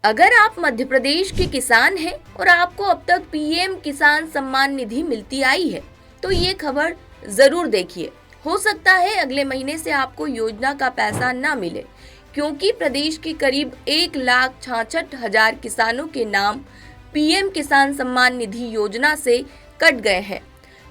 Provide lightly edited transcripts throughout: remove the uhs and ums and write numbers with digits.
अगर आप मध्य प्रदेश के किसान हैं और आपको अब तक पीएम किसान सम्मान निधि मिलती आई है तो ये खबर जरूर देखिए। हो सकता है अगले महीने से आपको योजना का पैसा ना मिले, क्योंकि प्रदेश के करीब 1,66,000 किसानों के नाम पीएम किसान सम्मान निधि योजना से कट गए हैं।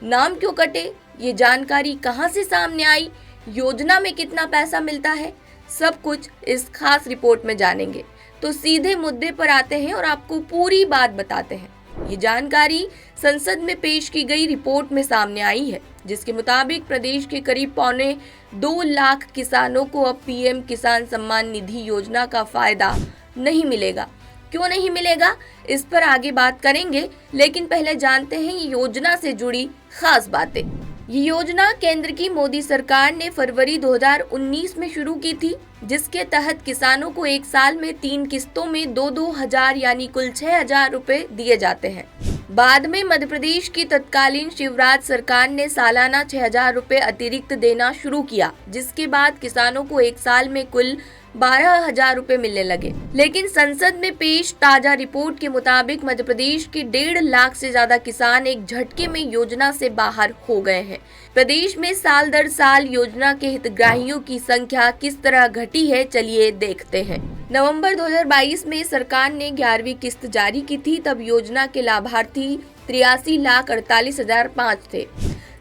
नाम क्यों कटे, ये जानकारी कहां से सामने आई, योजना में कितना पैसा मिलता है, सब कुछ इस खास रिपोर्ट में जानेंगे। तो सीधे मुद्दे पर आते हैं और आपको पूरी बात बताते हैं। ये जानकारी संसद में पेश की गई रिपोर्ट में सामने आई है, जिसके मुताबिक प्रदेश के करीब 2.25 लाख किसानों को अब पीएम किसान सम्मान निधि योजना का फायदा नहीं मिलेगा। क्यों नहीं मिलेगा, इस पर आगे बात करेंगे, लेकिन पहले जानते हैं ये योजना से जुड़ी खास बातें। ये योजना केंद्र की मोदी सरकार ने फरवरी 2019 में शुरू की थी, जिसके तहत किसानों को एक साल में 3 किस्तों में 2-2 हजार यानी कुल 6,000 रुपए दिए जाते हैं। बाद में मध्य प्रदेश की तत्कालीन शिवराज सरकार ने सालाना 6,000 रुपए अतिरिक्त देना शुरू किया, जिसके बाद किसानों को एक साल में कुल 12,000 रुपए मिलने लगे। लेकिन संसद में पेश ताजा रिपोर्ट के मुताबिक मध्य प्रदेश के 1.5 लाख से ज्यादा किसान एक झटके में योजना से बाहर हो गए हैं। प्रदेश में साल दर साल योजना के हितग्राहियों की संख्या किस तरह घटी है, चलिए देखते हैं। नवंबर 2022 में सरकार ने 11वीं किस्त जारी की थी, तब योजना के लाभार्थी 83,48,005 थे।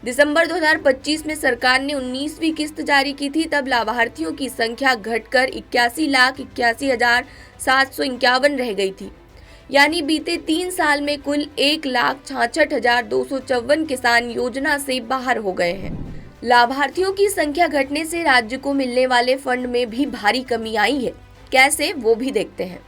दिसंबर 2025 में सरकार ने 19वीं किस्त जारी की थी, तब लाभार्थियों की संख्या घटकर 81,81,751 रह गई थी। यानी बीते 3 साल में कुल 1,66,254 किसान योजना से बाहर हो गए हैं। लाभार्थियों की संख्या घटने से राज्य को मिलने वाले फंड में भी भारी कमी आई है। कैसे, वो भी देखते हैं।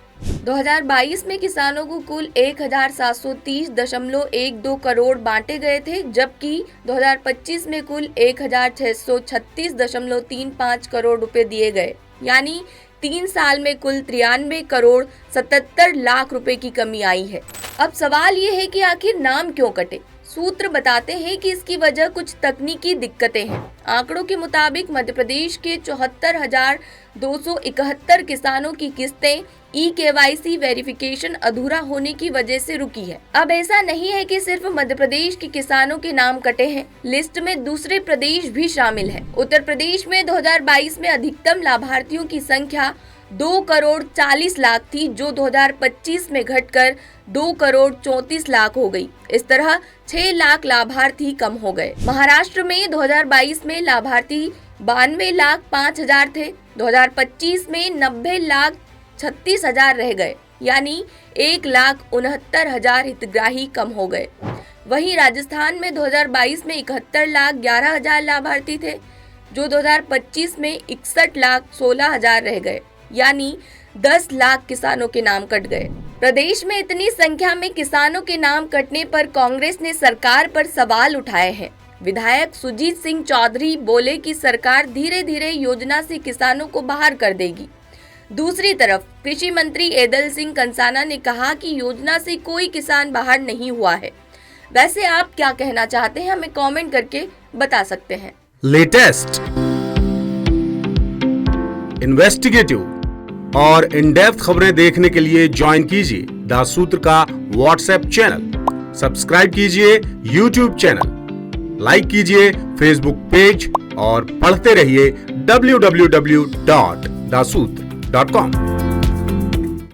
2022 में किसानों को कुल 1,730.12 करोड़ बांटे गए थे, जबकि 2025 में कुल 1,636.35 करोड़ रुपए दिए गए। यानी 3 साल में कुल 93,77 रुपए की कमी आई है। अब सवाल ये है कि आखिर नाम क्यों कटे। सूत्र बताते हैं कि इसकी वजह कुछ तकनीकी दिक्कतें हैं। आंकड़ों के मुताबिक मध्य प्रदेश के 74,271 किसानों की किस्तें KYC वेरिफिकेशन अधूरा होने की वजह से रुकी है। अब ऐसा नहीं है कि सिर्फ मध्य प्रदेश के किसानों के नाम कटे हैं, लिस्ट में दूसरे प्रदेश भी शामिल है। उत्तर प्रदेश में 2022 में अधिकतम लाभार्थियों की संख्या 2,40,00,000 थी, जो 2025 में घटकर 2,34,00,000 हो गई। इस तरह 6 लाख लाभार्थी कम हो गए। महाराष्ट्र में 2022 में लाभार्थी 92,05,000 थे, 2025 में 90,36,000 रह गए, यानी 1,69,000 हितग्राही कम हो गए। वहीं राजस्थान में 2022 में 71,11,000 लाभार्थी थे, जो 2025 में 61,16,000 रह गए, यानी 10 लाख किसानों के नाम कट गए। प्रदेश में इतनी संख्या में किसानों के नाम कटने पर कांग्रेस ने सरकार पर सवाल उठाए हैं। विधायक सुजीत सिंह चौधरी बोले कि सरकार धीरे धीरे योजना से किसानों को बाहर कर देगी। दूसरी तरफ कृषि मंत्री एदल सिंह कंसाना ने कहा कि योजना से कोई किसान बाहर नहीं हुआ है। वैसे आप क्या कहना चाहते हैं, हमें कमेंट करके बता सकते हैं। लेटेस्ट, इन्वेस्टिगेटिव और इन डेप्थ खबरें देखने के लिए ज्वाइन कीजिए द सूत्र का व्हाट्सएप चैनल, सब्सक्राइब कीजिए यूट्यूब चैनल, लाइक कीजिए फेसबुक पेज और पढ़ते रहिए www.daसूत्र.com।